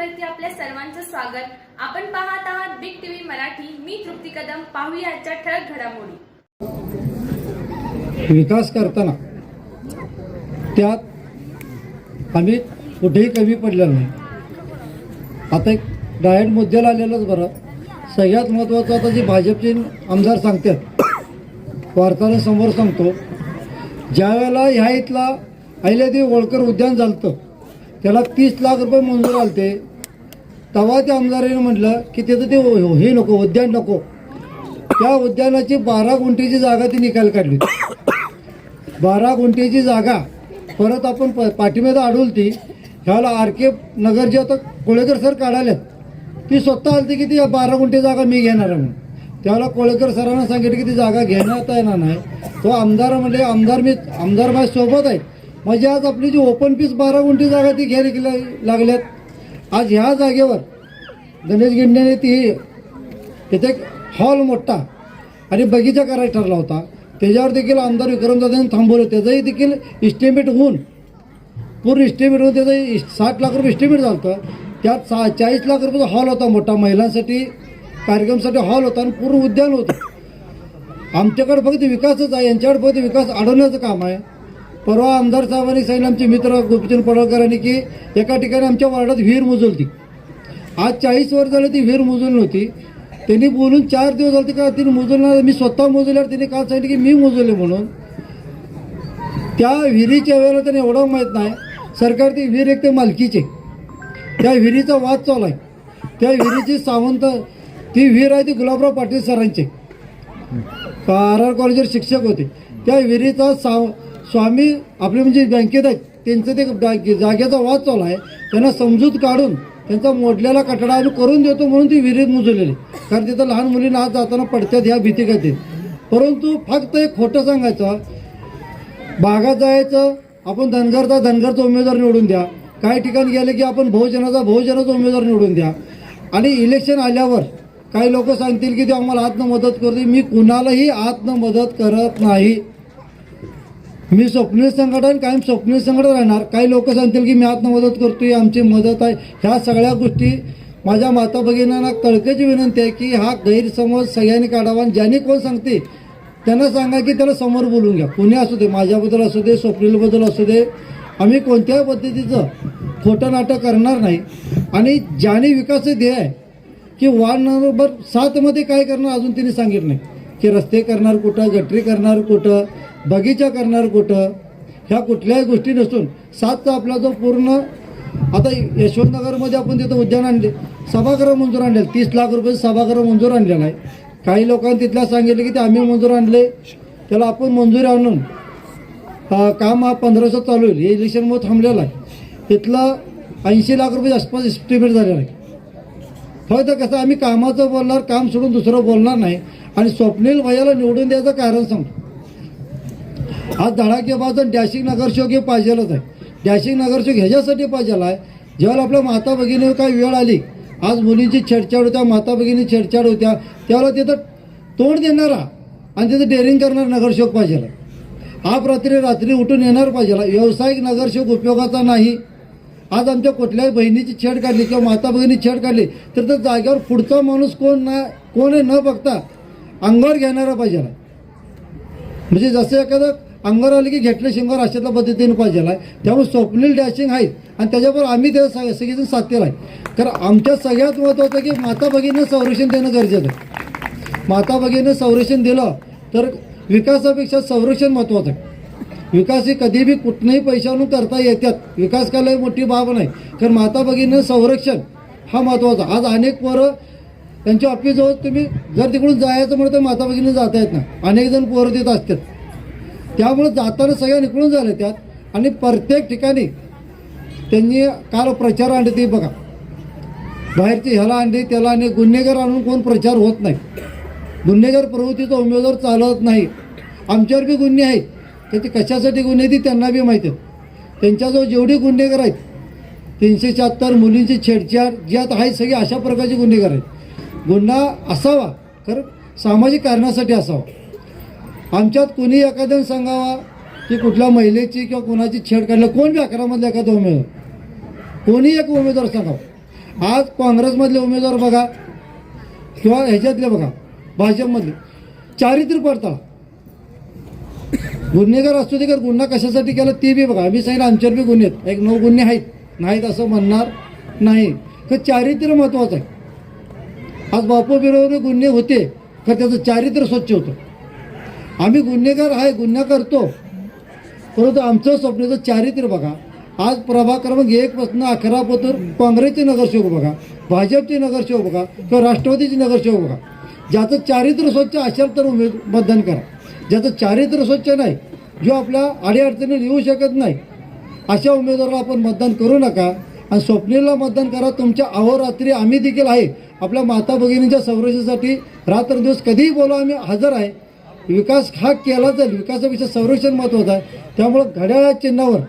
चॅनलवरती आपल्या सर्वांचं स्वागत। आपण पाहत आहात बिग टीव्ही मराठी। मी तृप्ती कदम। पाहूया आजच्या ठळक घडामोडी। विकास करताना त्यात आम्ही कुठेही कमी पडलेलो नाही। आता एक डायरेक्ट मुद्द्याला आलेलंच बरं। सगळ्यात महत्त्वाचं आता जे भाजपचे आमदार सांगतात, वार्ताहरांसमोर सांगतो, ज्यावेळेला ह्या इथला अहिल्यादेवी होळकर उद्यान झालं त्याला 30 लाख रुपये मंजूर आलते, तेव्हा त्या आमदारांनी म्हटलं की त्याचं ते हे नको, उद्यान नको। त्या उद्यानाची 12 गुंठेची जागा ती निकाल काढली। 12 गुंठेची जागा परत आपण पाठीमध्ये अडवली। ह्याला RK नगर जे आता कोळेकर सर काढाल्यात, ती स्वतः आलती की ती 12 गुंठे जागा मी घेणार आहे म्हणून। त्यावेळेला कोळेकर सरांना सांगितलं की ती जागा घेण्यात येणार नाही। तो आमदार म्हणले आमदार माझ्या सोबत आहे। म्हणजे आज आपली जी ओपन पीस 12 गुंठे जागा ती घ्यायला लागल्यात। आज ह्या जागेवर गणेश गिंडेने तिथे हॉल मोठा आणि बगीचा करायचा ठरला होता। त्याच्यावर देखील आमदार विक्रमदादांनी थांबवलं। त्याचंही देखील इस्टिमेट होऊन पूर्ण इस्टिमेट होऊन त्याचं 60 लाख रुपये इस्टिमेट झालं होतं। त्यात 40 लाख रुपयाचा हॉल होता मोठा, महिलांसाठी कार्यक्रमसाठी हॉल होता आणि पूर्ण उद्यान होतं। आमच्याकडे फक्त विकासच आहे, यांच्याकडे फक्त विकास अडवण्याचं काम आहे। परवा आमदार साहेबांनी सांगितलं आमचे मित्र गोपीचंद पडळकरांनी की एका ठिकाणी आमच्या वार्डात विहीर मुजवली। आज 40 वर्ष झाले ती विहीर मुजवली नव्हती। त्यांनी बोलून 4 दिवस झाले का तिने मुजवणार, मी स्वतः मुजवल्यावर त्यांनी काल सांगितलं की मी मुजवले म्हणून। त्या विहिरीच्या वेळेला त्यांनी एवढं माहीत नाही, सरकार ती विहीर एक ते मालकीचे, त्या विहिरीचा वाद चालू आहे। त्या विहिरीची सावंत ती विहीर आहे ती गुलाबराव पाटील सरांचे, RR कॉलेजवर शिक्षक होते। त्या विहिरीचा स्वामी आपले म्हणजे बँकेत आहेत, त्यांचं ते जागेचा वाद चालू आहे। त्यांना समजूत काढून त्यांचा मोडलेला कठडा आम्ही करून देतो म्हणून ती विहिरीत मुजवलेली, कारण तिथं लहान मुलींना आज जाताना पडत्यात ह्या भीती करते। परंतु फक्त एक खोटं सांगायचं, बागात जायचं आपण धनगरचा उमेदवार निवडून द्या, काही ठिकाणी गेले की आपण बहुजनाचा उमेदवार निवडून द्या, आणि इलेक्शन आल्यावर काही लोक सांगतील की ते आम्हाला आतनं मदत करते। मी कुणालाही आतनं मदत करत नाही। मी स्वप्नील संघटन कायम स्वप्नील संघटन राहणार। काही लोक सांगतील की मी आतनं मदत करतोय, आमची मदत आहे। ह्या सगळ्या गोष्टी माझ्या माता भगिनींना कळकळीची विनंती आहे की हा गैरसमज सगळ्यांनी काढावा। ज्यांनी कोण सांगते त्यांना सांगा की त्याला समोर बोलून घ्या। कुणी असू दे, माझ्याबद्दल असू दे, स्वप्नीलबद्दल असू दे, आम्ही कोणत्याही पद्धतीचं खोटं नाटक करणार नाही। आणि ज्याने विकासाचे ध्येय आहे की वार्ड नंबर 7 मध्ये काय करणार अजून तिने सांगितलं नाही, की रस्ते करणार कुठं, गटरी करणार कुठं, बगीचा करणार कुठं, ह्या कुठल्याही गोष्टी नसून 7चा आपला जो पूर्ण आता यशवंतनगरमध्ये आपण तिथं उद्यान आणले, सभागृह मंजूर आणले, 30 लाख रुपये सभागृह मंजूर आणलेला आहे। काही लोकांनी तिथल्या सांगितलं की ते आम्ही मंजूर आणले, त्याला आपण मंजुरी आणून काम हा 1500 चालू होईल। हे इलेक्शनमुळे थांबलेलं आहे। तिथलं 80 लाख रुपये आसपास इस्टिमेट झालेलं आहे। फक्त कसं आम्ही कामाचं बोलणार, काम सोडून दुसरं बोलणार नाही। आणि स्वप्नील भैयाला निवडून द्यायचं कारण सांगतो, आज धडाकेबाज डॅशिंग नगरसेवक हे पाहिजेलच आहे। डॅशिंग नगरसेवक ह्याच्यासाठी पाहिजेला आहे, ज्यावेळेला आपल्या माता भगिनीवर काही वेळ आली, आज मुलींची छेडछाड होत्या, माता भगिनी छेडछाड होत्या, त्यावेळेला तिथं तोंड देणारा आणि तिथं डेअरिंग करणारा नगरसेवक पाहिजेला। आप रात्री उठून येणार पाहिजेला। व्यावसायिक नगरसेवक उपयोगाचा नाही। आज आमच्या कुठल्याही बहिणीची छेड काढली किंवा माता भगिनी छेड काढली तर त्या जागेवर पुढचा माणूस कोण आहे न बघता अंगावर घेणारा पाहिजेला। म्हणजे जसं एखादं अंगावर आले की घेतलं शिंगावर अशातल्या पद्धतीने पाहिजेला आहे। त्यामुळे स्वप्नील डॅशिंग आहेत आणि त्याच्याबरोबर आम्ही त्याला सगळेजण साथीला आहे। तर आमच्या सगळ्यात महत्त्वाचं की माता भगिनींना संरक्षण देणं गरजेचं आहे। माता भगिनींना संरक्षण दिलं तर विकासापेक्षा संरक्षण महत्त्वाचं आहे। विकास हे कधी बी कुठल्याही पैशावरून करता येतात, विकास काय लई मोठी बाब नाही, कारण माता भगिनींना संरक्षण हा महत्त्वाचा। आज अनेक पोरं त्यांच्या ऑफिसजवळ तुम्ही जर तिकडून जायचं म्हणून तर माता भगिनी जाता येत नाही, अनेक जण पोरं तिथं असतात। त्यामुळे जाताना सगळ्या निघून झाले त्यात, आणि प्रत्येक ठिकाणी त्यांनी काल प्रचार आणले ते बघा, बाहेरची ह्याला आणली त्याला आणि गुन्हेगार आणून कोण प्रचार होत नाही। गुन्हेगार प्रवृत्तीचा उमेदवार चालत नाही। आमच्यावर बी गुन्हे आहेत, त्याचे कशासाठी गुन्हे ती त्यांना बी माहीत आहेत। त्यांच्याजवळ जेवढे गुन्हेगार आहेत 376 मुलींची छेडछाड जी आता आहेत सगळी अशा प्रकारचे गुन्हेगार आहेत। गुन्हा असावा तर सामाजिक कारणासाठी असावा। आमच्यात कोणी एखाद्याने सांगावा की कुठल्या महिलेची किंवा कोणाची छेड काढली, कोण बी 11 मधला एखादा उमेदवार, कोणी एक उमेदवार सांगावा। आज काँग्रेसमधले उमेदवार बघा किंवा ह्याच्यातले बघा भाजपमधले चारित्र्य पडताळ गुन्हेगार असतो ते गुन्हा कशासाठी केला ते बी बघा. आम्ही सांगितलं आमच्यावर बी गुन्हे आहेत, 9 गुन्हे नाहीत असं म्हणणार नाही. तर चारित्र्य महत्त्वाचं आहे. आज बापू बिरोबर गुन्हे होते तर त्याचं चारित्र्य स्वच्छ होतं. आम्ही गुन्हेगार आहे, गुन्हा करतो, परंतु आमचं स्वप्नाचं चारित्र्य बघा. आज प्रभाग क्रमांक 1 पासून 11 पोतर काँग्रेसचे नगरसेवक बघा, भाजपचे नगरसेवक बघा किंवा राष्ट्रवादीचे नगरसेवक बघा. ज्याचं चारित्र्य स्वच्छ असेल तर मतदान करा. ज्याचं चारित्र्य स्वच्छ नाही, जो आपल्या अडीअडचणी लिहू शकत नाही, अशा उमेदवाराला आपण मतदान करू नका. आणि स्वप्नीला मतदान करा. तुमच्या अहोरात्री आम्ही देखील आहे. आपल्या माता भगिनींच्या संरक्षणासाठी रात्रदिवस कधीही बोला आम्ही हजर आहे. विकास हा केला जाईल, विकासापेक्षा संरक्षण महत्त्वाचं आहे. त्यामुळं घड्याळ्या चिन्हावर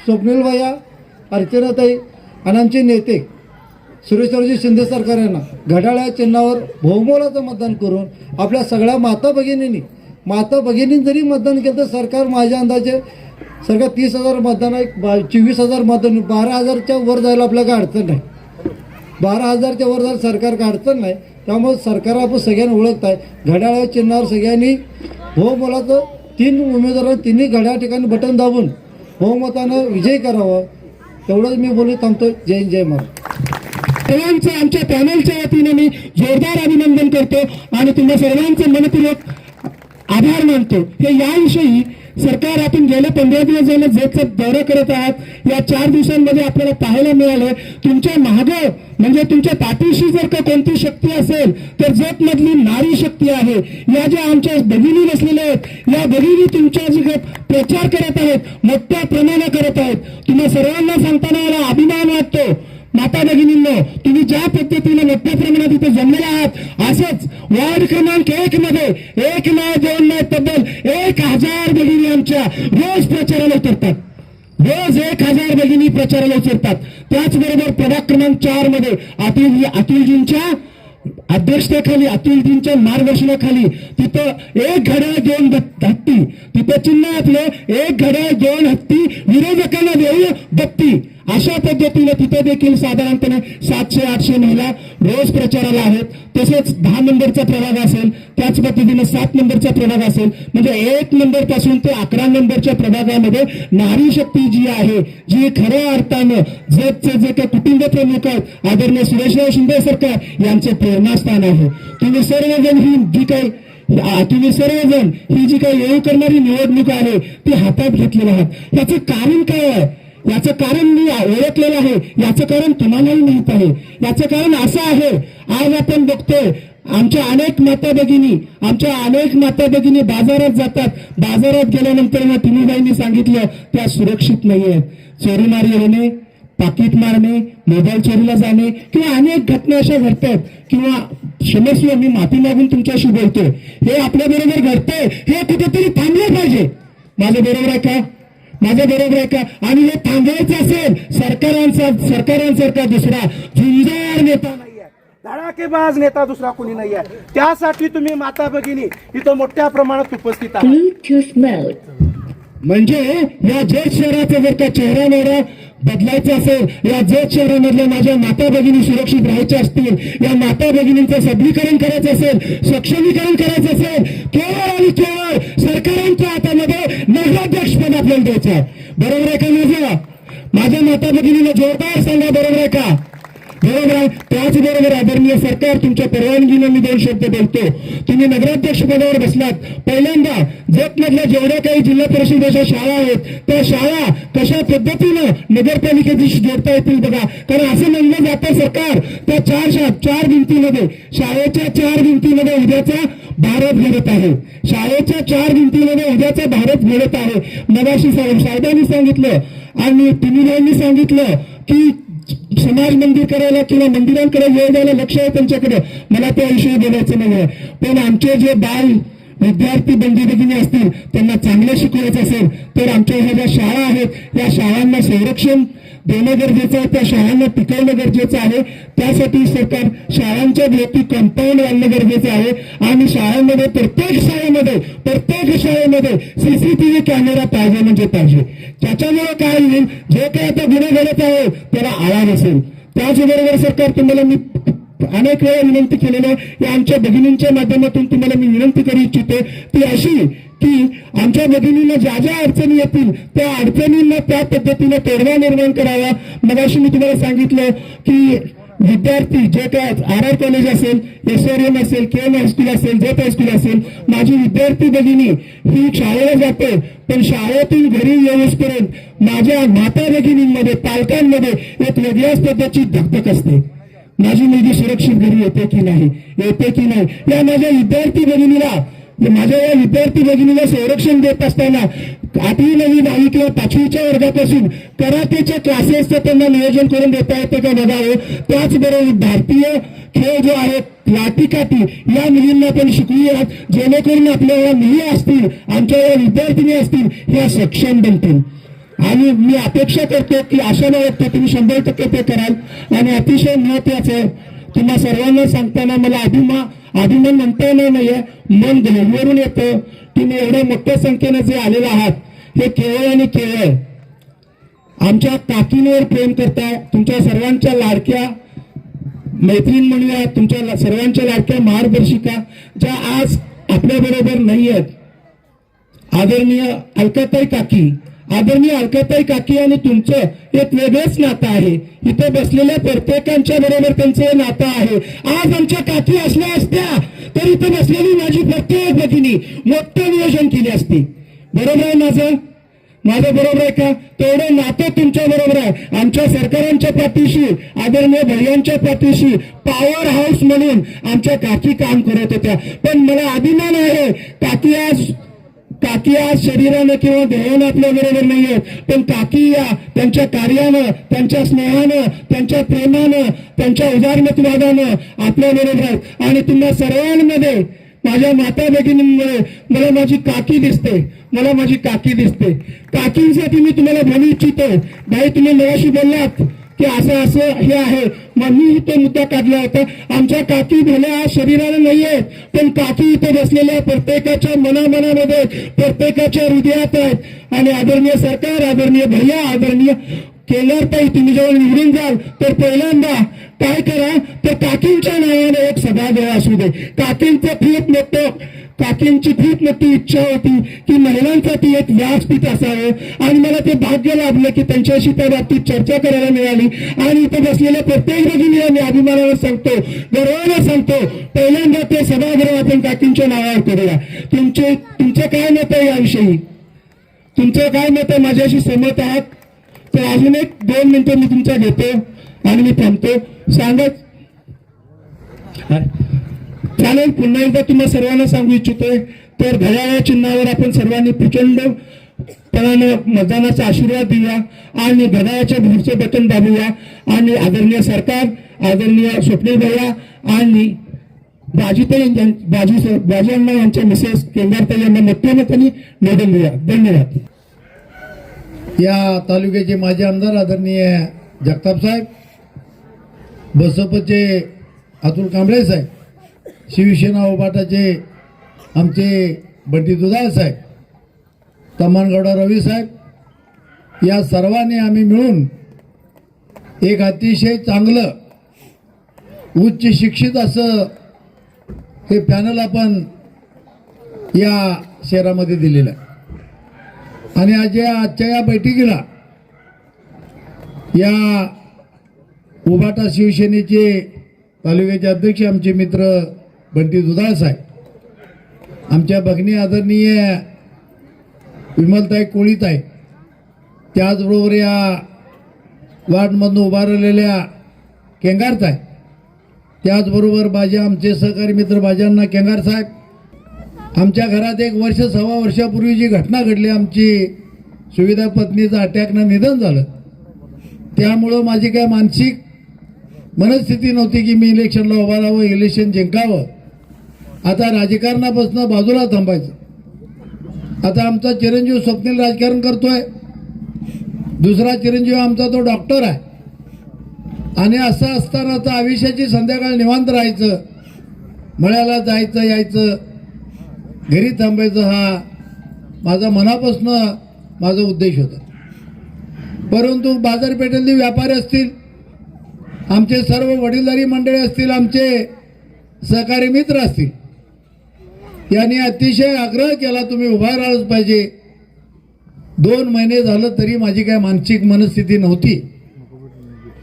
स्वप्नील भैया, अर्चनाताई आणि आमचे नेते सुरेश्वरजी शिंदे सरकार यांना घड्याळ्या चिन्हावर बहुमोलाचं मतदान करून आपल्या सगळ्या माता भगिनींनी जरी मतदान केलं तर सरकार माझ्या अंदाजे सरकार 30,000 मतदान आहे, 24,000 मतदान, 12,000च्या वर जायला आपल्याला काय अडचण नाही. 12,000च्या वर जायला सरकार काय अडचण नाही. त्यामुळे सरकार आपण सगळ्यांना ओळखत आहे. घड्याळ्या चिन्हावर सगळ्यांनी बहुमोलाचं 3 उमेदवारांनी तिन्ही घड्याळ ठिकाणी बटन दाबून बहुमतानं विजय करावा. एवढंच मी बोलू थांबतो. जय हिंद, जय महाराष्ट्र. सर्वांचं आमच्या पॅनलच्या वतीने मी जोरदार अभिनंदन करतो आणि तुम्हा सर्वांचं मनपूर्वक आभार मानतो. हे याविषयी सरकार आपण गेले 15 दिवस झाले जतचा दौरा करत आहात. या 4 दिवसांमध्ये आपल्याला पाहायला मिळालं तुमच्या मागे म्हणजे तुमच्या पाठीशी जर का कोणती शक्ती असेल तर जत मधली नारी शक्ती आहे. या ज्या आमच्या भगिनी बसलेल्या आहेत, या भगिनी तुमच्या जे प्रचार करत आहेत मोठ्या प्रमाणात करत आहेत. तुम्हा सर्वांना सांगताना मला अभिमान वाटतो. माता भगिनींनो, तुम्ही ज्या पद्धतीने मोठ्या प्रमाणात इथे जमलेला आहात, असंच वार्ड क्रमांक 1 मध्ये 1 नाही 2 नाही तब्बल 1000 भगिनी आमच्या रोज प्रचाराला उतरतात. रोज 1000 भगिनी प्रचाराला उतरतात. त्याचबरोबर प्रभाग क्रमांक 4 मध्ये अतुलजींच्या अध्यक्षतेखाली, अतुलजींच्या मार्गदर्शनाखाली तिथं 1 घड्याळ 2 हत्ती, तिथं चिन्ह आपलं 1 घड्याळ 2 हत्ती, विरोधकांना देऊ बत्ती. अशा पद्धतीने तिथे देखील साधारणपणे 700-800 महिला रोज प्रचाराला आहेत. तसेच 10 नंबरचा प्रभाग असेल, त्याच पद्धतीने 7 नंबरचा प्रभाग असेल, म्हणजे 1 नंबर पासून ते 11 नंबरच्या प्रभागामध्ये नारी शक्ती जी आहे, जी खऱ्या अर्थानं जगचे जे काही कुटुंब प्रमुख आहेत आदरणीय सुरेशराव शिंदे सरकार यांचे प्रेरणास्थान आहे. तुम्ही सर्वजण ही जी काही येऊ करणारी निवडणूक आहे ती हातात घेतलेली आहात. याचं कारण काय आहे? याचं कारण मी ओळखलेलं आहे. याचं कारण तुम्हालाही माहित आहे. याचं कारण असं आहे, आज आपण बघतोय आमच्या अनेक माता भगिनी बाजारात जातात. बाजारात गेल्यानंतर तिन्ही बाईंनी सांगितलं त्या सुरक्षित नाही आहेत. चोरीमारी होणे, पाकिट मारणे, मोबाईल चोरीला जाणे किंवा अनेक घटना अशा घडतात. किंवा क्षमस्व, मी माफी मागून तुमच्याशी बोलतोय, हे आपल्या बरोबर घडतंय, हे कुठेतरी थांबलं पाहिजे. माझं बरोबर आहे का? आणि हे थांबवायचं असेल सरकारांसारखा दुसरा झुंजार नेता नाहीये, धडाकेबाज नेता दुसरा कोणी नाहीये. त्यासाठी तुम्ही माता भगिनी इथं मोठ्या प्रमाणात उपस्थित आहात. म्हणजे या जत शहराचा जर का चेहरा मोहरा बदलायचा असेल, या जत शहरामधल्या माझ्या माता भगिनी सुरक्षित राहायच्या असतील, या माता भगिनींचं सबलीकरण करायचं असेल, सक्षमीकरण करायचं असेल, केवळ आणि केवळ सरकारांच्या हातामध्ये नगराध्यक्षपद आपल्याला द्यायचं आहे. बरोबर आहे का? माझ्या माता भगिनीला जोरदार सांगा, बरोबर आहे का? बरोबर आहे. त्याचबरोबर आदरणीय सरकार, तुमच्या परवानगीने मी 2 शब्द बोलतो. तुम्ही नगराध्यक्ष पदावर बसलात. पहिल्यांदा जतमधल्या जेवढ्या काही जिल्हा परिषदेच्या शाळा आहेत त्या शाळा कशा पद्धतीनं नगरपालिकेशी जोडता येतील बघा. कारण असं म्हणलं जातं सरकार त्या 4 भिंतीमध्ये, शाळेच्या 4 भिंतीमध्ये उद्याचा भारत घडत आहे. शाळेच्या 4 भिंतीमध्ये उद्याचा भारत घडत आहे. मगाशी साहेबांनी सांगितलं आणि तिन्ही सांगितलं की समाज मंदिर करायला किंवा मंदिरांकडे वेळ द्यायला लक्ष आहे त्यांच्याकडे. मला त्याविषयी बोलायचं नाही आहे. पण आमचे जे बाल विद्यार्थी बंधू भगिनी असतील त्यांना चांगलं शिकवायचं असेल तर आमच्या ह्या ज्या शाळा आहेत या शाळांना संरक्षण देणं गरजेचं आहे. त्या शाळांना टिकवणं गरजेचं आहे. त्यासाठी सरकार शाळांच्या भोवती कंपाऊंड बांधणं गरजेचं आहे. आणि शाळांमध्ये प्रत्येक शाळेमध्ये सीसीटीव्ही कॅमेरा पाहिजे म्हणजे पाहिजे. त्याच्यामुळे काय होईल, जे काही आता गुन्हे घडत आहे त्याला आळा नसेल. त्याचबरोबर सरकार तुम्हाला मी अनेक वेळा विनंती केलेलं आहे, या आमच्या भगिनींच्या माध्यमातून तुम्हाला मी विनंती करू इच्छितो ती अशी की आमच्या भगिनींना ज्या ज्या अडचणी येतील त्या अडचणींना त्या पद्धतीने तोडगा निर्माण करावा. मगाशी मी तुम्हाला सांगितलं की विद्यार्थी जे काय RR कॉलेज असेल, SRM असेल, KM हायस्कूल असेल, जेट हायस्कूल असेल, माझी विद्यार्थी भगिनी ही शाळेला जाते पण शाळेतून घरी येऊसपर्यंत माझ्या माता भगिनींमध्ये पालकांमध्ये एक वेगळ्याच पद्धतीची धकधक असते. माझी मुलगी सुरक्षित घरी येते की नाही, येते की नाही, या माझ्या विद्यार्थी भगिनीला संरक्षण देत असताना 8वी 9वी 10वी किंवा 5वीच्या वर्गापासून कराटेच्या क्लासेसचं त्यांना नियोजन करून देता येते का बघावं. त्याचबरोबर भारतीय खेळ जो आहे लाठीकाठी या मुलींना पण शिकवूयात, जेणेकरून आपल्या या मुली असतील, आमच्या या विद्यार्थिनी असतील, ह्या सक्षम बनतील. आणि मी अपेक्षा करतो की आशा वाटते तुम्ही 100% ते कराल. आणि अतिशय महत्वाचं आहे, तुम्हा सर्वांना सांगताना मला अभिमान म्हणता येणार नाहीये, मन घरवरून येतं. तुम्ही एवढ्या मोठ्या संख्येने जे आलेले आहात हे केवळ आणि केवळ आमच्या काकींवर प्रेम करताय, तुमच्या सर्वांच्या लाडक्या मैत्रीण म्हणूया, तुमच्या सर्वांच्या लाडक्या मार्गदर्शिका ज्या आज आपल्या बरोबर नाही आहेत. आदरणीय अलकाताई काकी आणि तुमचं एक वेगळंच नातं आहे. इथं बसलेल्या प्रत्येकांच्या बरोबर त्यांचं हे नातं आहे. आज आमच्या काकी असल्या असत्या तर इथं बसलेली माझी प्रत्येक भगिनी मोठं नियोजन केली असती. बरोबर आहे माझं बरोबर आहे का? तेवढं नातं तुमच्या बरोबर आहे. आमच्या सरकारांच्या पाठीशी, आदरणीय भैयांच्या पाठीशी पॉवर हाऊस म्हणून आमच्या काकी काम करत होत्या. पण मला अभिमान आहे, काकी आज शरीरानं किंवा देहानं आपल्या बरोबर नाहीये, पण काकी या त्यांच्या कार्यानं, त्यांच्या स्नेहानं, त्यांच्या प्रेमानं, त्यांच्या उदारमतवादानं आपल्या बरोबर आहेत. आणि तुम्हा सर्वांमध्ये माझ्या माता भगिनींमुळे मला माझी काकी दिसते. काकींसाठी मी तुम्हाला बोलू इच्छितो. भाई तुम्ही मगाशी बोललात की असं हे आहे, मग मी तो मुद्दा काढला होता. आमच्या काकी भल्या आज शरीरानं नाहीये, पण काकी इथे बसलेल्या प्रत्येकाच्या मनामध्ये, प्रत्येकाच्या हृदयात आहेत. आणि आदरणीय सरकार, आदरणीय भैया, आदरणीय केदारताई, तुम्ही जेव्हा निवडून जाल तर पहिल्यांदा काय करा तर काकींच्या नावाने एक सभागृह असू दे. काकींची खूप मोठी इच्छा होती की महिलांसाठी एक व्यासपीठ असावं आणि मला ते भाग्य लाभलं की त्यांच्याशी त्या बाबतीत चर्चा करायला मिळाली. आणि इथे बसलेल्या प्रत्येक भगिनीला मी अभिमानानं सांगतो, गर्वानं सांगतो, पहिल्यांदा ते सभागृह आपण काकींच्या नावावर करूया. तुमचं काय मत आहे याविषयी? तुमचं काय मत आहे? माझ्याशी सहमत आहात तर अजून 1-2 मिनिटं मी तुमचा घेतो आणि मी थांबतो. सांगत चालेल. पुन्हा एकदा तुम्हाला सर्वांना सांगू इच्छितोय तर घड्याळ्या चिन्हावर आपण सर्वांनी प्रचंडपणाने मतदानाचा आशीर्वाद देऊया आणि घड्याळाच्या पुढचे बटन दाबूया. आणि आदरणीय सरकार, आदरणीय स्वप्नील भैया आणि बाजी अण्णा यांच्या मिसेस केंदारताई यांना मोठ्या मताने निवडून देऊया. धन्यवाद. या तालुक्याचे माजी आमदार आदरणीय जगताप साहेब, बसपचे अतुल कांबळे साहेब, शिवसेना उभाटाचे आमचे बंटी दुधाळ साहेब, तमानगौडा रवी साहेब, या सर्वांनी आम्ही मिळून एक अतिशय चांगलं उच्च शिक्षित असं हे पॅनल आपण या शहरामध्ये दिलेलं आहे. आणि आजच्या या बैठकीला या उभाटा शिवसेनेचे तालुक्याचे अध्यक्ष आमचे मित्र बंटी दुधाळ साहेब, आमच्या भगिनी आदरणीय विमलताई कोळीताई, त्याचबरोबर या वार्डमधून उभारलेल्या केंगारताई, त्याचबरोबर आमचे सहकारी मित्र बाजांना केंगार साहेब. आमच्या घरात 1 वर्ष 1.25 वर्षापूर्वी जी घटना घडली, आमची सुविधा पत्नीचं अटॅकनं निधन झालं, त्यामुळं माझी काय मानसिक मनस्थिती नव्हती की मी इलेक्शनला उभा राहावं, इलेक्शन जिंकावं. आता राजकारणापासून बाजूला थांबायचं. आता आमचा चिरंजीव स्वप्नील राजकारण करतोय, दुसरा चिरंजीव आमचा तो डॉक्टर आहे. आणि असं असताना आता आयुष्याची संध्याकाळ निवांत राहायचं, मळ्याला जायचं यायचं, घरी थांबायचं, हा माझा मनापासून माझा उद्देश होता. परंतु बाजारपेठेतले व्यापारी असतील, आमचे सर्व वडीलधारी मंडळी असतील, आमचे सहकारी मित्र असतील, यांनी अतिशय आग्रह केला तुम्ही उभा राहिलंच पाहिजे. 2 महिने झालं तरी माझी काय मानसिक मनस्थिती नव्हती,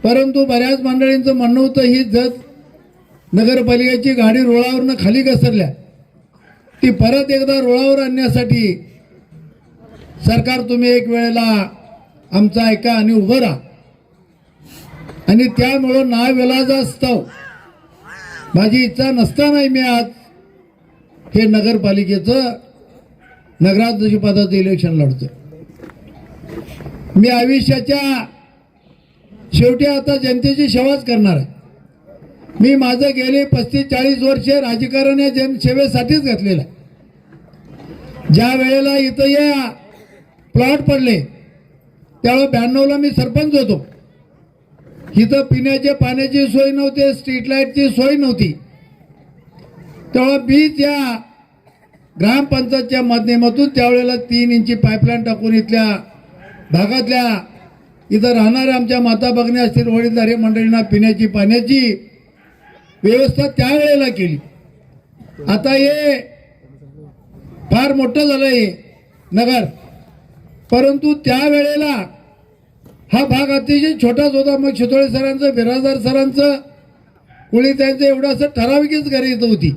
परंतु बऱ्याच मंडळींचं म्हणणं होतं ही जत नगरपालिकेची गाडी रुळावरनं खाली घसरल्या ती परत एकदा रुळावर आणण्यासाठी सरकार तुम्ही एक वेळेला आमचं ऐका आणि उभं राहा. आणि त्यामुळं नाविलाजास्तव माझी इच्छा नसतानाही मी आज हे नगरपालिकेचं नगराध्यक्ष पदाचं इलेक्शन लढतो. मी आयुष्याच्या शेवटी आता जनतेची सेवाच करणार आहे. मी माझं गेले 35-40 वर्षे राजकारण या जनसेवेसाठीच घातलेलं आहे. ज्या वेळेला इथं या प्लॉट पडले त्यावेळेला 92ला मी सरपंच होतो. इथं पिण्याच्या पाण्याची सोय नव्हती, स्ट्रीट लाईटची सोय नव्हती. तेव्हा मी त्या ग्रामपंचायतच्या माध्यमातून त्यावेळेला 3 इंची पाईपलाईन टाकून इथल्या भागातल्या इथं राहणाऱ्या आमच्या माता भगिनी असतील, वडीलधारी मंडळींना पिण्याची पाण्याची व्यवस्था त्यावेळेला केली. आता हे फार मोठं झालं हे नगर, परंतु त्यावेळेला हा भाग अतिशय छोटाच होता. मग शितोळे सरांचं, बिराजदार सरांचं, कुणी त्यांचं एवढं असं ठराविकच घरे इथं होती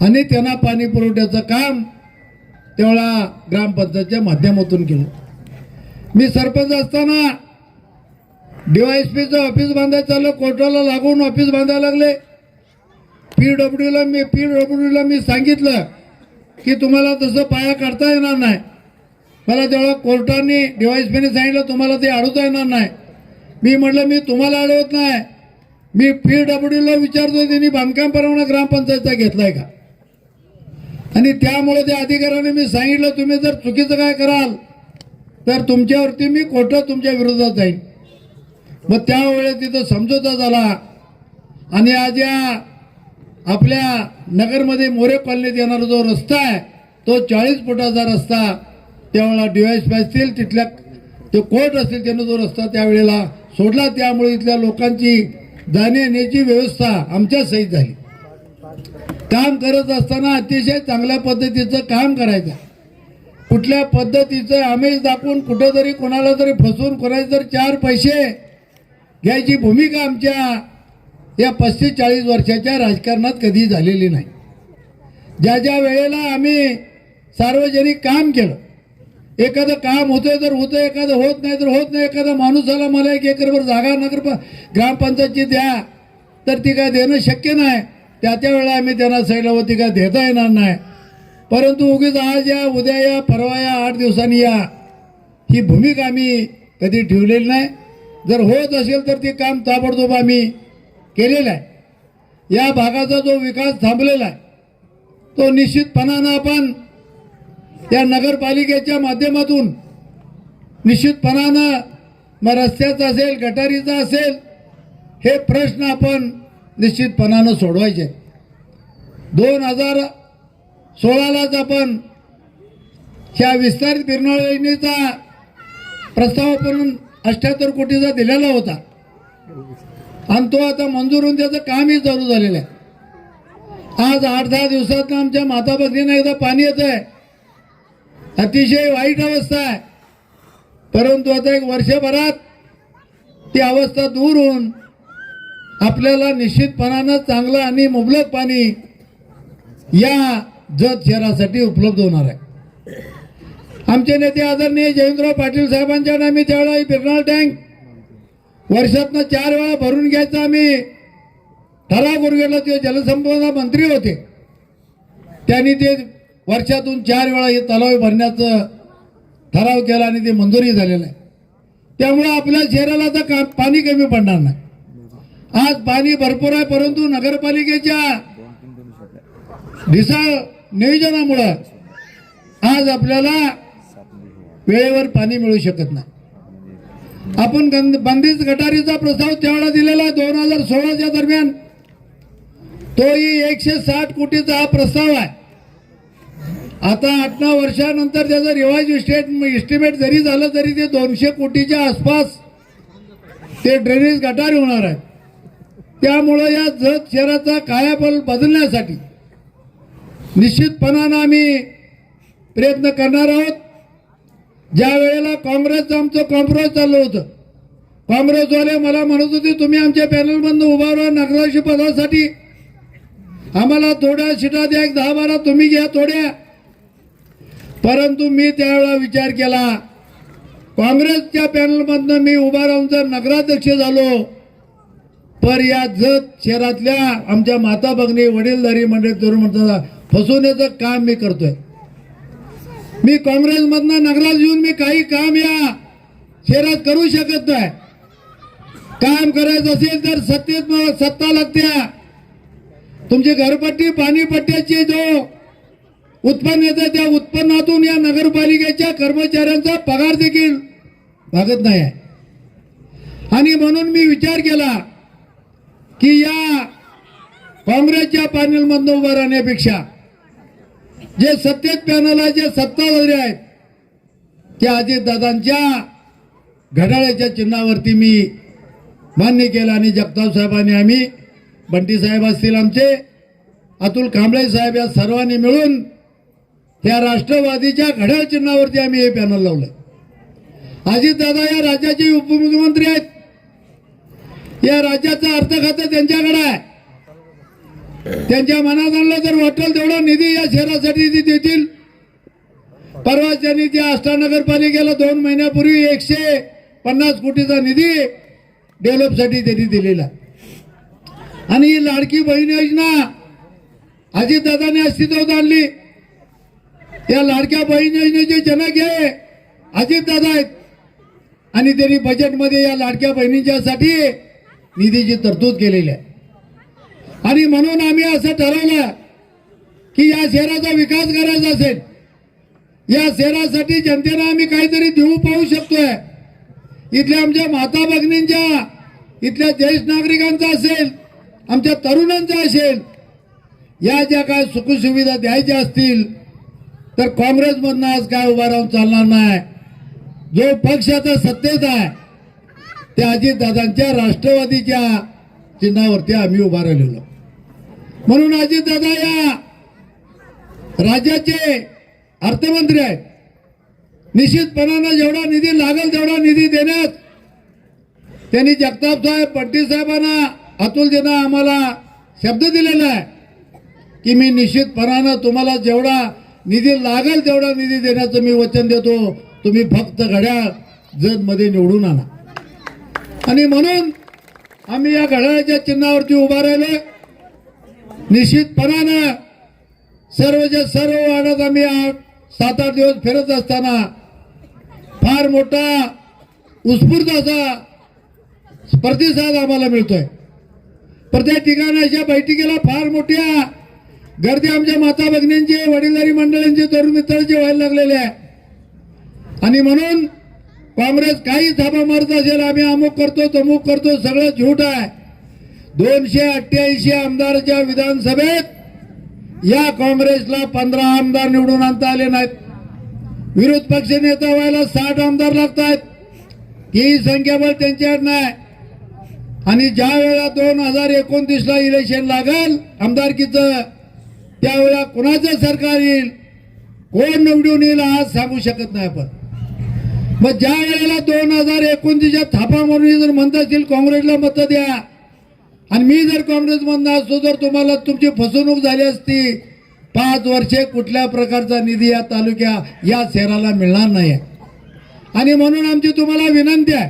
आणि त्यांना पाणी पुरवठ्याचं काम तेवढा ग्रामपंचायतच्या माध्यमातून केलं. मी सरपंच असताना DYSPचं ऑफिस बांधायला चाललं, कोर्टाला लागून ऑफिस बांधायला लागले. PWDला मी सांगितलं की तुम्हाला तसं पाया काढता येणार नाही. मला तेव्हा कोर्टाने DYSPने सांगितलं तुम्हाला ते अडवता येणार नाही. मी म्हटलं मी तुम्हाला अडवत नाही, मी PWDला विचारतोय त्यांनी बांधकाम परवाना ग्रामपंचायतचा घेतलाय का. आणि त्यामुळे त्या अधिकाऱ्याने मी सांगितलं तुम्ही जर चुकीचं काय कराल तर तुमच्यावरती मी कोर्टात तुमच्या विरोधात जाईन. मग त्यावेळेस तिथं समझोता झाला आणि आज या आपल्या नगरमध्ये मोरे कॉलनीत येणारा जो रस्ता आहे तो 40 फुटाचा रस्ता त्यावेळेला DYSP असतील, तिथल्या ते कोर्ट असतील त्यांनी जो रस्ता त्यावेळेला सोडला. त्यामुळे इथल्या लोकांची जाणे येण्याची व्यवस्था आमच्या सहित झाली. काम करत असताना अतिशय चांगल्या पद्धतीचं काम करायचं. कुठल्या पद्धतीचं आमिष दाखवून कुठंतरी कोणाला तरी फसवून कोणाचे जर 4 पैसे घ्यायची भूमिका आमच्या या 35-40 वर्षाच्या राजकारणात कधी झालेली नाही. ज्या ज्या वेळेला आम्ही सार्वजनिक काम केलं, एखादं काम होतंय तर होतं, एखादं होत नाही तर होत नाही. एखादा माणूस आला मला 1 एकरभर जागा ग्रामपंचायतची द्या तर ती काय देणं शक्य नाही. त्या वेळेला आम्ही त्यांना सांगितलं ती काय देता येणार नाही. परंतु उगीच आज या, उद्या या, परवा या, 8 दिवसांनी या, ही भूमिका आम्ही कधी ठेवलेली नाही. जर होत असेल तर ते काम ताबडतोब आम्ही केलेलं आहे. या भागाचा जो विकास थांबलेला आहे तो निश्चितपणानं आपण या नगरपालिकेच्या माध्यमातून निश्चितपणानं मग रस्त्याचा असेल, गटारीचा असेल, हे प्रश्न आपण निश्चितपणानं सोडवायचे. 2016लाच आपण ह्या विस्तारित बिरनाळ योजनेचा प्रस्ताव आपण 78 कोटीचा दिलेला होता आणि तो आता मंजूर होऊन त्याचं कामही चालू झालेलं आहे. आज 8-10 दिवसात आमच्या माता भगिनींना एकदा पाणी येत आहे. अतिशय वाईट अवस्था आहे, परंतु आता 1 वर्षभरात ती अवस्था दूर होऊन आपल्याला निश्चितपणानं चांगलं आणि मुबलक पाणी या जत शहरासाठी उपलब्ध होणार आहे. आमचे नेते आदरणीय जयवंतराव पाटील साहेबांच्या नामी त्यावेळेला बिरनाळ टँक वर्षातनं 4 वेळा भरून घ्यायचा आम्ही ठराव करून घेतला. ते जलसंपदा मंत्री होते, त्यांनी ते वर्षातून 4 वेळा हे तलाव भरण्याचं ठराव केला आणि ते मंजुरी झालेलं आहे. त्यामुळे आपल्या शहराला आता पाणी कमी पडणार नाही. आज पाणी भरपूर आहे, परंतु नगरपालिकेच्या ढिसाळ नियोजनामुळं आज आपल्याला वेळेवर पाणी मिळू शकत नाही. आपण बंदिस्त गटारीचा प्रस्ताव त्यावेळेला दिलेला 2016च्या दरम्यान, तोही 160 कोटीचा हा प्रस्ताव आहे. आता 8-9 वर्षानंतर त्याचं रिवाइज इस्टिमेट जरी झालं तरी ते 200 कोटीच्या आसपास ते ड्रेनेज गटारी होणार आहेत. त्यामुळं या जत शहराचा कायापालट बदलण्यासाठी निश्चितपणानं आम्ही प्रयत्न करणार आहोत. ज्या वेळेला काँग्रेसचं आमचं कॉम्प्रोमाइज चाललं होतं, काँग्रेसवाले मला म्हणत होते तुम्ही आमच्या पॅनलमधून उभा राहा नगराध्यक्ष पदासाठी, आम्हाला थोड्या सीटा द्या, 10-12 तुम्ही घ्या थोड्या. परंतु मी त्यावेळेला विचार केला, काँग्रेसच्या पॅनलमधनं मी उभा राहून जर नगराध्यक्ष झालो पर या जत शहरातल्या आमच्या माता भगिनी वडीलधारी मंडळी तरुण मंडळाला फसवण्याचं काम मी करतोय. मी काँग्रेसमधनं नगरात येऊन मी काही काम या शहरात करू शकत नाही. काम करायचं असेल तर सत्तेत सत्ता लागते. तुमची घरपट्टी पाणीपट्ट्याची जो उत्पन्न येतं त्या उत्पन्नातून या नगरपालिकेच्या कर्मचाऱ्यांचा पगार देखील भागत नाही आहे. आणि म्हणून मी विचार केला की या काँग्रेसच्या पॅनलमधून उभं राहण्यापेक्षा जे सत्तेत पॅनल आहे, जे सत्ताधारी आहेत, त्या अजितदादांच्या घड्याळाच्या चिन्हावरती मी मान्य केलं. आणि जगताप साहेबांनी, आम्ही बंटी साहेब असतील आमचे, अतुल कांबळे साहेब, या सर्वांनी मिळून त्या राष्ट्रवादीच्या घड्याळ चिन्हावरती आम्ही हे पॅनल लावलंय. अजितदादा या राज्याचे उपमुख्यमंत्री आहेत. या राज्याचा अर्थ खातं त्यांच्याकडे आहे. त्यांच्या मनात आणलं तर वाटेल तेवढा निधी या शहरासाठी देतील. परवा त्यांनी त्या आष्टा नगरपालिकेला 2 महिन्यापूर्वी 150 कोटीचा निधी डेव्हलपसाठी त्यांनी दिलेला. आणि ही लाडकी बहीण योजना अजितदादांनी अस्तित्वात आणली. या लाडक्या बहीण योजनेचे जनक हे अजितदादा आहेत. आणि त्यांनी बजेटमध्ये या लाडक्या बहिणींच्यासाठी निधीची तरतूद केलेली आहे. आणि म्हणून आम्ही असं ठरवलं की या शहराचा विकास करायचा असेल, या शहरासाठी जनतेला आम्ही काहीतरी देऊ पाहू शकतोय. इथल्या आमच्या माता भगिनींच्या, इथल्या ज्येष्ठ नागरिकांचा असेल, आमच्या तरुणांचा असेल, या ज्या काय सुखसुविधा द्यायच्या असतील तर काँग्रेसमधनं आज काय उभा राहून चालणार नाही. जो पक्ष आता सत्तेत आहे त्या अजितदादांच्या राष्ट्रवादीच्या चिन्हावरती आम्ही उभा राहिलेलो. म्हणून अजितदादा या राज्याचे अर्थमंत्री आहेत. निश्चितपणानं जेवढा निधी लागेल तेवढा निधी देण्यात त्यांनी जगताप साहेब, बंटी साहेबांना, अतुलजींना आम्हाला शब्द दिलेला आहे की मी निश्चितपणानं तुम्हाला जेवढा निधी लागेल तेवढा निधी देण्याचं मी वचन देतो. तुम्ही फक्त घड्याळ जतमध्ये निवडून आणा. आणि म्हणून आम्ही या घड्याळाच्या चिन्हावरती उभा राहिलो. निश्चितपणानं सर्व वार्डात आम्ही 7-8 दिवस फिरत असताना फार मोठा उत्स्फूर्त असा प्रतिसाद आम्हाला मिळतोय. प्रत्येक ठिकाणी अशा बैठकीला फार मोठ्या गर्दी आमच्या माता भगिनींची, वडीलधारी मंडळींची, तरुण मित्रांची व्हायला लागलेले आहे. आणि म्हणून काँग्रेस काही थापा मारत असेल, आम्ही अमुक करतो तमुक करतो, सगळं झूट आहे. 288 आमदाराच्या विधानसभेत या काँग्रेसला 15 आमदार निवडून आणता आले नाहीत. विरोध पक्ष नेता व्हायला 60 आमदार लागत आहेत. ही संख्याबळ त्यांच्याकडे नाही. आणि ज्या वेळेला 2029ला इलेक्शन लागेल आमदारकीचं, त्यावेळेला कोणाचं सरकार येईल, कोण निवडून येईल आज सांगू शकत नाही आपण. मग ज्या वेळेला 2029च्या थापा मारून जर म्हणत असतील काँग्रेसला मतं द्या, आणि मी जर काँग्रेसमधनं असतो तर तुम्हाला तुमची फसवणूक झाली असती, 5 वर्षे कुठल्या प्रकारचा निधी या तालुक्या, या शहराला मिळणार नाही. आणि म्हणून आमची तुम्हाला विनंती आहे,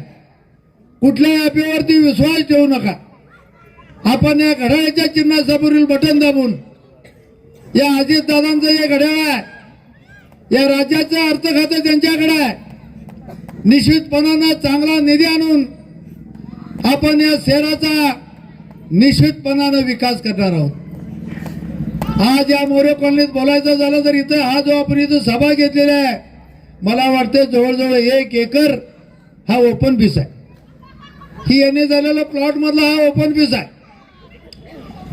कुठल्याही ॲपीवरती विश्वास ठेवू नका. आपण या घड्याळाच्या चिन्हासमोरील बटन दाबून, या अजितदादांचं हे घड्याळ आहे, या राज्याचं अर्थ खातं त्यांच्याकडे आहे, निश्चितपणानं चांगला निधी आणून आपण या शहराचा निश्चितपणानं विकास करणार आहोत. आज या मोरे कॉलनीत बोलायचं झालं तर इथं हा जो आपण इथं सभा घेतलेला आहे, मला वाटतं जवळजवळ 1 एकर हा ओपन पीस आहे. ही येणे झालेला प्लॉट मधला हा ओपन पीस आहे.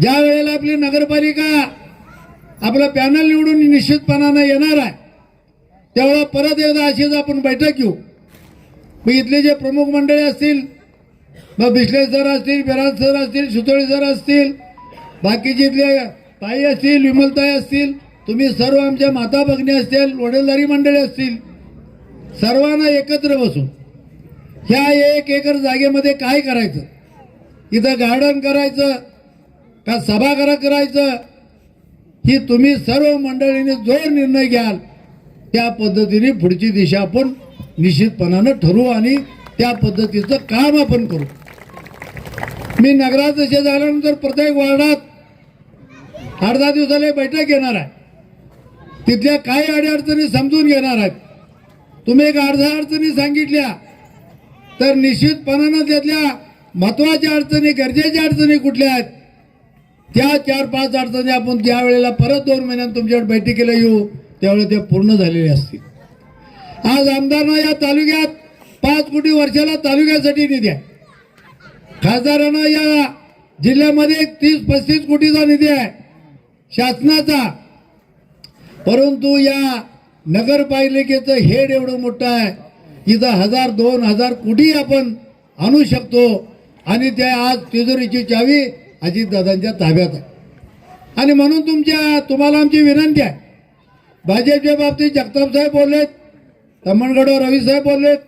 ज्या वेळेला आपली नगरपालिका आपला पॅनल निवडून निश्चितपणानं येणार आहे, त्यावेळेला परत एकदा अशीच आपण बैठक घेऊ. इथले जे प्रमुख मंडळी असतील मग बिस्ले सर असतील, बिराज सर असतील, सुतोळे सर असतील, बाकीचे ताई असतील, विमलताई असतील, तुम्ही सर्व आमच्या माता भगिनी असतील, वडीलधारी मंडळी असतील, सर्वांना एकत्र बसून ह्या 1 एकर जागेमध्ये काय करायचं, इथं गार्डन करायचं का सभागृह करायचं, ही तुम्ही सर्व मंडळीने जो निर्णय घ्याल त्या पद्धतीने पुढची दिशा आपण निश्चितपणानं ठरवू आणि त्या पद्धतीचं काम आपण करू. मी नगराध्यक्ष झाल्यानंतर प्रत्येक वार्डात 8-10 दिवसाला बैठक घेणार आहे. तिथल्या काही अडीअडचणी समजून घेणार आहेत. तुम्ही एक 8-10 अडचणी सांगितल्या तर निश्चितपणानं त्यातल्या महत्वाच्या अडचणी, गरजेच्या अडचणी कुठल्या आहेत त्या 4-5 अडचणी आपण ज्या वेळेला परत 2 महिन्यांत तुमच्याकडे बैठकीला येऊ त्यावेळेला ते पूर्ण झालेले असतील. आज आमदारांना या तालुक्यात 5 कोटी वर्षाला तालुक्यासाठी निधी आहे. खासदारांना या जिल्ह्यामध्ये 30-35 कोटीचा निधी आहे शासनाचा. परंतु या नगरपालिकेचं हेड एवढं मोठं आहे, इथं 1000-2000 कोटी आपण आणू शकतो आणि त्या आज तिजोरीची चावी अजितदादांच्या ताब्यात आहे. आणि म्हणून तुम्हाला आमची विनंती आहे. भाजपच्या बाबतीत जगताप साहेब बोललेत, तमणगडवर रवी साहेब बोललेत,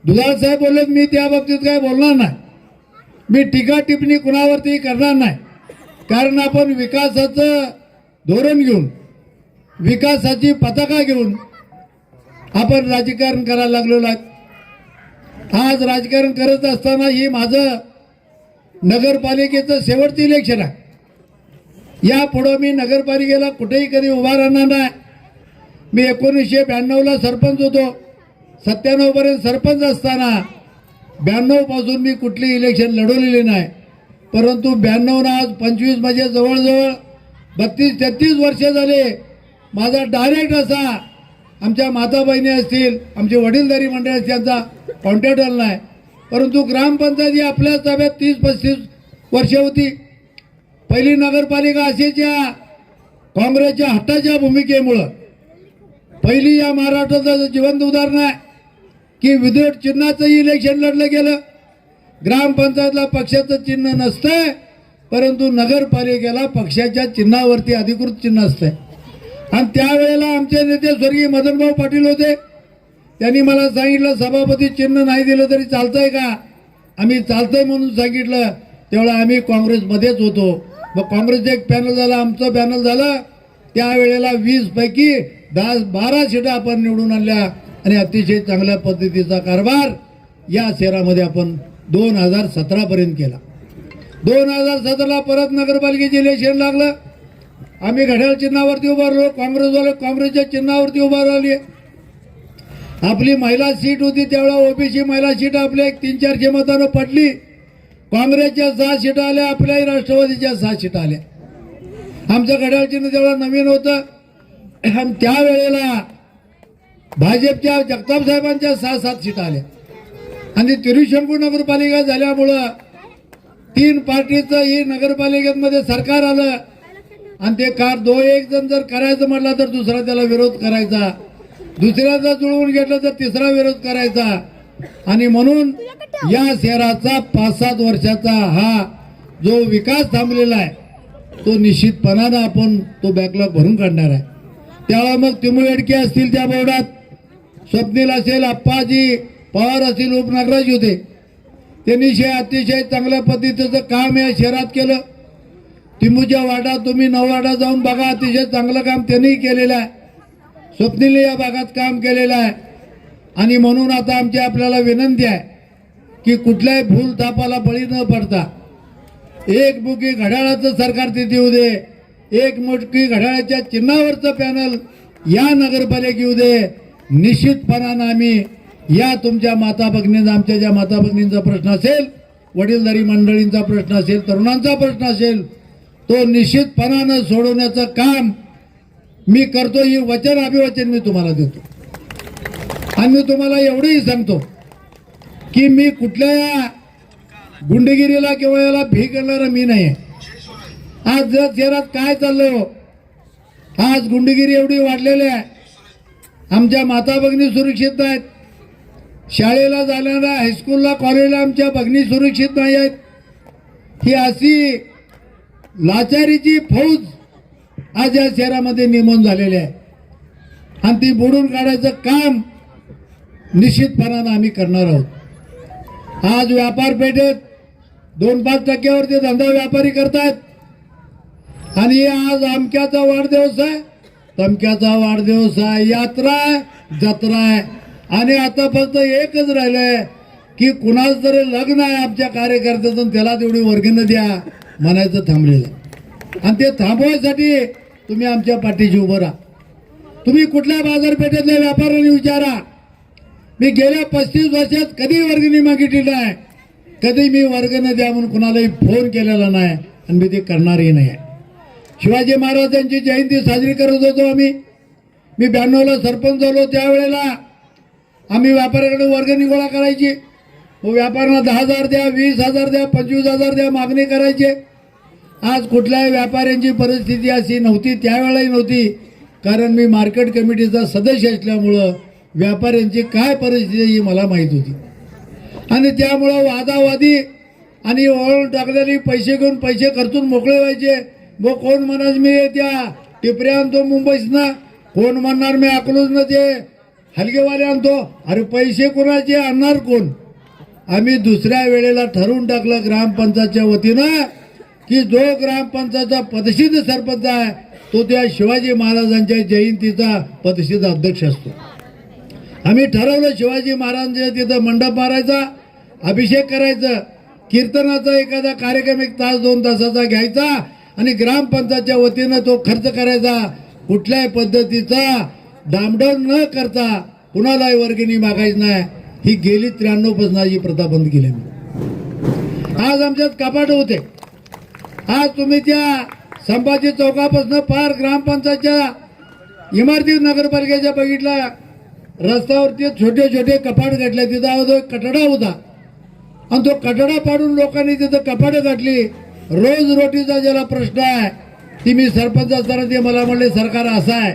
दुधाळ साहेब बोललेत. मी त्या बाबतीत काय बोलणार नाही. मी टीका टिप्पणी कुणावरती करणार नाही. कारण आपण विकासाचं धोरण घेऊन, विकासाची पताका घेऊन आपण राजकारण करायला लागलेलो आहे. आज राजकारण करत असताना ही माझं नगरपालिकेचं शेवटचं इलेक्शन आहे. यापुढं मी नगरपालिकेला कुठेही कधी उभा राहणार नाही. मी 1992ला सरपंच होतो. 97 पर्यंत सरपंच असताना 92 पासून मी कुठली इलेक्शन लढवलेली नाही. परंतु 92 आज 25 म्हणजे जवळजवळ 32-33 वर्ष झाले. माझा डायरेक्ट असा आमच्या माता बहिणी असतील, आमचे वडीलधारी मंडळी असतील, त्यांचा कॉन्टॅक्ट आला नाही. परंतु ग्रामपंचायत ही आपल्या ताब्यात 30-35 वर्ष होती. पहिली नगरपालिका अशीच्या काँग्रेसच्या हट्टाच्या भूमिकेमुळं पहिली या महाराष्ट्राचं जिवंत उदाहरण आहे की विद्युत चिन्हाचंही इलेक्शन लढलं गेलं. ग्रामपंचायतला पक्षाचं चिन्ह नसतंय, परंतु नगरपालिकेला पक्षाच्या चिन्हावरती अधिकृत चिन्ह असतंय. आणि त्यावेळेला आमचे नेते स्वर्गीय मदनभाऊ पाटील होते. त्यांनी मला सांगितलं सभापती चिन्ह नाही दिलं तरी चालतंय का. आम्ही चालतंय म्हणून सांगितलं. त्यावेळेला आम्ही काँग्रेसमध्येच होतो. मग काँग्रेसचं एक पॅनल झालं, आमचं पॅनल झालं. त्यावेळेला 20 पैकी 10-12 सीटा आपण निवडून आणल्या आणि अतिशय चांगल्या पद्धतीचा कारभार या शहरामध्ये आपण 2017 पर्यंत केला. 2017ला परत नगरपालिकेचे इलेक्शन लागलं. आम्ही घड्याळ चिन्हावरती उभा राहिलो, काँग्रेसवाले काँग्रेसच्या चिन्हावरती उभा राहिली. आपली महिला सीट होती त्यावेळेला ओबीसी महिला सीट आपल्या 300-400 मतानं पडली. काँग्रेसच्या 6 सीटा आल्या, आपल्याही राष्ट्रवादीच्या 6 सीटा आल्या. आमचं घड्याळ चिन्ह तेवढं नवीन होतं आणि त्यावेळेला भाजपच्या जगताप साहेबांच्या 6-7 सीटा आल्या. आणि त्रिशंकू नगरपालिका झाल्यामुळं 3 पार्टीचं ही नगरपालिकेमध्ये सरकार आलं आणि ते एक जण जर करायचं म्हटलं तर दुसरा त्याला विरोध करायचा, दुसऱ्याचा जुळवून घेतलं तर तिसरा विरोध करायचा. आणि म्हणून या शहराचा 5-7 वर्षाचा हा जो विकास थांबलेला आहे तो निश्चितपणानं आपण तो बॅकलॉग भरून काढणार आहे. त्यावेळेला मग तिमुळेडके असतील त्या बोर्डात, स्वप्नील असेल, अप्पाजी पवार असतील, उपनगराज होते. त्यांनी अतिशय चांगल्या पद्धतीचं काम या शहरात केलं. तिमूच्या वार्डात तुम्ही 9 वार्डात जाऊन बघा, अतिशय चांगलं काम त्यांनीही केलेलं आहे. स्वप्नीलने या भागात काम केलेलं आहे. आणि म्हणून आता आमची आपल्याला विनंती आहे की कुठल्याही भूल थापाला बळी न पडता एक मुखी घड्याळाचं सरकार तिथे येऊ दे, एक मुखी घड्याळाच्या चिन्हावरचं पॅनल या नगरपालिकेत येऊ दे. निश्चितपणानं आम्ही या तुमच्या माता भगिनींचा, आमच्या ज्या माता भगिनींचा प्रश्न असेल, वडीलधारी मंडळींचा प्रश्न असेल, तरुणांचा प्रश्न असेल, तो निश्चितपणानं सोडवण्याचं काम मी करतो. ही वचन अभिवचन मी तुम्हाला देतो. आणि मी तुम्हाला एवढंही सांगतो की मी कुठल्या गुंडगिरीला किंवा याला भी करणारा मी नाही आहे. आज जर शहरात काय चाललंय, आज गुंडगिरी एवढी वाढलेली आहे. आमच्या माता भगिनी सुरक्षित आहेत, शाळेला जाणाऱ्या, हायस्कूलला, कॉलेजला आमच्या भगिनी सुरक्षित नाही आहेत. ही अशी लाचारीची फौज आज या शहरामध्ये निर्माण झालेली आहे आणि ती बुडून काढायचं काम निश्चितपणानं आम्ही करणार आहोत. आज व्यापार पेठेत 2-5% धंदा व्यापारी करतायत आणि आज अमक्याचा वाढदिवस आहे, तमक्याचा वाढदिवस आहे, यात्रा आहे, जत्रा आहे आणि आता फक्त एकच राहिलंय की कुणाचं तरी लग्न आहे आमच्या कार्यकर्त्याचं, त्याला तेवढी वर्गणी द्या म्हणायचं थांबलेलं आहे. आणि ते थांबवायसाठी तुम्ही आमच्या पाठीशी उभं राहा. तुम्ही कुठल्या बाजारपेठेतल्या व्यापाऱ्यांनी विचारा, मी गेल्या 35 वर्षात कधी वर्गणी मागितली नाही, कधी मी वर्गणी द्या म्हणून कुणालाही फोन केलेला नाही आणि मी ते करणारही नाही. शिवाजी महाराजांची जयंती साजरी करत होतो आम्ही. मी 92ला सरपंच झालो, त्यावेळेला आम्ही व्यापाऱ्याकडे वर्गणी गोळा करायची. मग व्यापाऱ्यांना 10,000 द्या, 20,000 द्या, 25,000 द्या मागणी करायचे. आज कुठल्याही व्यापाऱ्यांची परिस्थिती अशी नव्हती, त्यावेळेलाही नव्हती, कारण मी मार्केट कमिटीचा सदस्य असल्यामुळं व्यापाऱ्यांची काय परिस्थिती ही मला माहीत होती. आणि त्यामुळं वादावादी आणि ओळख टाकलेली पैसे घेऊन पैसे खर्चून मोकळे व्हायचे. मग कोण म्हणणार मी त्या टिपऱ्या आणतो मुंबईसनं, कोण म्हणणार मी अकलूजनं ते हलगेवाले आणतो. अरे पैसे कोणाचे आणणार कोण? आम्ही दुसऱ्या वेळेला ठरवून टाकलं ग्रामपंचायतच्या वतीनं की जो ग्रामपंचायतचा पदसिद्ध सरपंच आहे तो त्या शिवाजी महाराजांच्या जयंतीचा पदसिद्ध अध्यक्ष असतो. आम्ही ठरवलं शिवाजी महाराजांच्या तिथं मंडप मारायचा, अभिषेक करायचं, कीर्तनाचा एखादा कार्यक्रम 1 तास 2 तासाचा घ्यायचा आणि ग्रामपंचायतच्या वतीनं तो खर्च करायचा. कुठल्याही पद्धतीचा डामडौल न करता कुणालाही वर्गणी मागायची नाही. ही गेली 93 पासून ही प्रथा बंद केली. आज आमच्यात कपाट होते. आज तुम्ही त्या संभाजी चौकापासून पार ग्रामपंचायतच्या इमारती नगरपालिकेच्या बघितला, रस्त्यावरती छोटे छोटे कपाट घातले. तिथं एक कटडा होता आणि तो कटडा पाडून लोकांनी तिथं कपाटं घातली. रोज रोटीचा ज्याला प्रश्न आहे ती मी सरपंच असताना ते मला म्हणले सरकार असं आहे,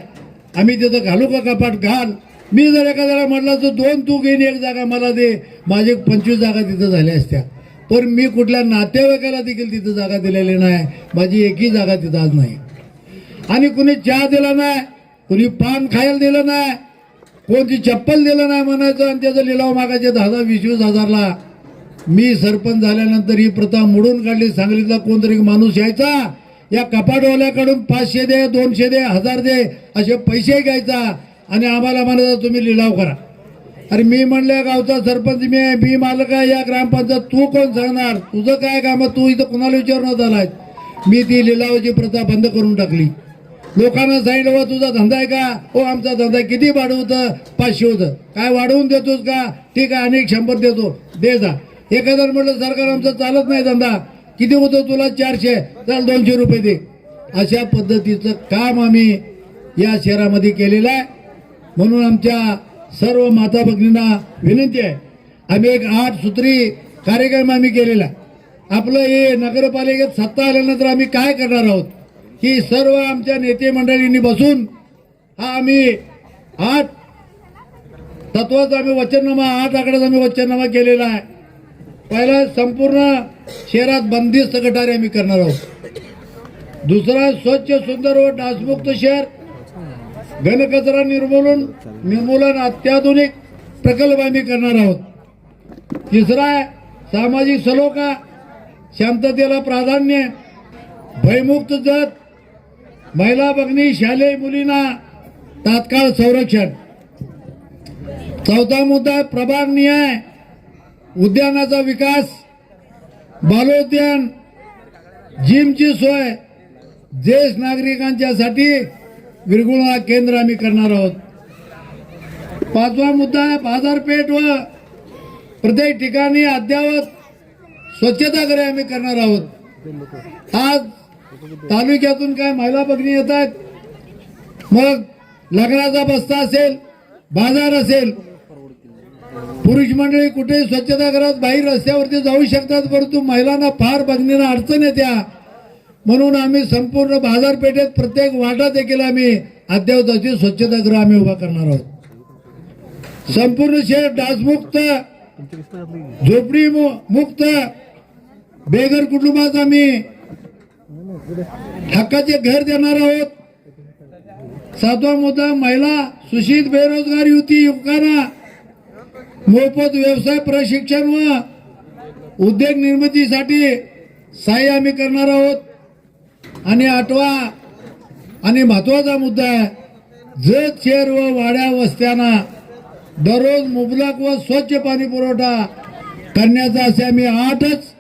आम्ही तिथं घालू का कपाट? घाल. मी जर एखाद्याला म्हटलं तर 2 तू घेईन 1 जागा मला दे, माझे 25 जागा तिथं झाल्या असत्या. पण मी कुठल्या नातेवाईकाला देखील तिथं जागा दिलेली नाही. माझी एकही जागा तिथं आज नाही. आणि कुणी चहा दिला नाही, कुणी पान खायला दिलं नाही, कोणती चप्पल दिलं नाही म्हणायचं आणि त्याचा लिलाव मागायचे 10,000-20,000 हजारला. मी सरपंच झाल्यानंतर ही प्रथा मोडून काढली. सांगलीतला कोणतरी माणूस यायचा, या कपाटवाल्याकडून 500 दे, 200 दे, 1000 दे असे पैसे घ्यायचा आणि आम्हाला म्हणायचं तुम्ही लिलाव करा. अरे मी म्हणलं गावचा सरपंच मी मालक आहे या ग्रामपंचायत, तू कोण सांगणार? तुझं काय काम? तू इथं कुणाला विचारून आलाय? मी ती लिलावाची प्रथा बंद करून टाकली. लोकांना सांगितलं तुझा धंदा आहे का? हो आमचा धंदा. किती भाडं होतं? 500 होतं. काय वाढवून देतोस का? ठीक आहे, अनेक 100 देतो, दे जा. एखादं म्हटलं सरकार आमचा चालत नाही धंदा, किती होतं तुला? 400, चल 200 रुपये दे. अशा पद्धतीचं काम आम्ही या शहरामध्ये केलेलं आहे. म्हणून आमच्या सर्व माता भगिनींना विनंती आहे, आम्ही एक 8 सूत्री कार्यक्रम आम्ही केलेला. आपलं हे नगरपालिकेत सत्ता आल्यानंतर आम्ही काय करणार आहोत की सर्व आमच्या नेते मंडळींनी बसून हा आम्ही 8 तत्वाचा आम्ही वचननामा, 8 आकड्याचा आम्ही वचननामा केलेला आहे. पहिला संपूर्ण शहरात बंदिस्त गटारे आम्ही करणार आहोत. दुसरा स्वच्छ सुंदर व डासमुक्त शहर, घनकचरा निर्मूलन अत्याधुनिक प्रकल्प आम्ही करणार आहोत. तिसरा सामाजिक सलोखा, शांततेला प्राधान्य, भयमुक्त जत, महिला भगिनी शालेय मुलींना तात्काळ संरक्षण. चौथा मुद्दा प्रभाग न्याय, उद्यानाचा विकास, बालोद्यान, जिमची सोय, ज्येष्ठ नागरिकांच्यासाठी विरंगुळा केंद्र आम्ही करणार आहोत. 5वा मुद्दा बाजारपेठ व प्रत्येक ठिकाणी अद्ययावत स्वच्छतागृहे आम्ही करणार आहोत. आज तालुक्यातून काय महिला भगिनी येत आहेत, मग लग्नाचा बस्ता असेल, बाजार असेल, पुरुष मंडळी कुठे स्वच्छतागृहात बाहेर रस्त्यावरती जाऊ शकतात, परंतु महिलांना फार भगिनींना अडचण येत्या. म्हणून आम्ही संपूर्ण बाजारपेठेत प्रत्येक वाटा देखील आम्ही अद्ययावत स्वच्छतागृह आम्ही उभा करणार आहोत. संपूर्ण शहर डासमुक्त, झोपडी मुक्त, बेघर कुटुंबात आम्ही हक्काचे घर देणार आहोत. 7वा मुद्दा महिला सुशिक्षित बेरोजगार युवती युवकांना मोफत व्यवसाय प्रशिक्षण व उद्योग निर्मितीसाठी सहाय्य आम्ही करणार आहोत. आणि 8वा आणि महत्वाचा मुद्दा आहे, जत शहर व वाड्या वस्त्यांना दररोज मुबलक व स्वच्छ पाणी पुरवठा करण्याचा असे आम्ही 8च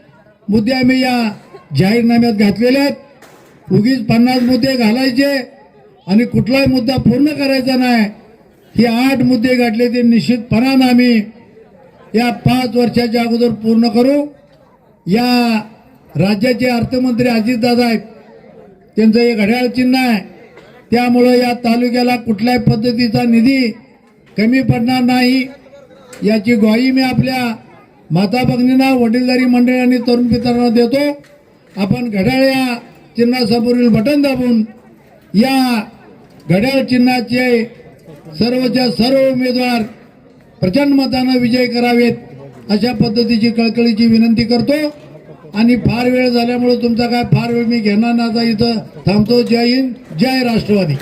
मुद्दे आम्ही या जाहीरनाम्यात घातलेले आहेत. उगीच 50 मुद्दे घालायचे आणि कुठलाही मुद्दा पूर्ण करायचा नाही. हे 8 मुद्दे घातले ते निश्चितपणाने आम्ही या 5 वर्षाच्या अगोदर पूर्ण करू. या राज्याचे अर्थमंत्री अजितदादा आहेत, त्यांचं हे घड्याळ चिन्ह आहे, त्यामुळं या तालुक्याला कुठल्याही पद्धतीचा निधी कमी पडणार नाही याची ग्वाही मी आपल्या माता भगिनींना, वडीलधारी मंडळी आणि तरुण मित्रांना देतो. आपण घड्याळ या चिन्हासमोरील बटन दाबून या घड्याळ चिन्हाचे सर्वच्या सर्व उमेदवार प्रचंड मतानं विजय करावेत अशा पद्धतीची कळकळीची विनंती करतो. आणि फार वेळ झाल्यामुळे तुमचा काय फार वेळ मी घेणार नाही, आता इथं थांबतो. जय हिंद, जय राष्ट्रवादी.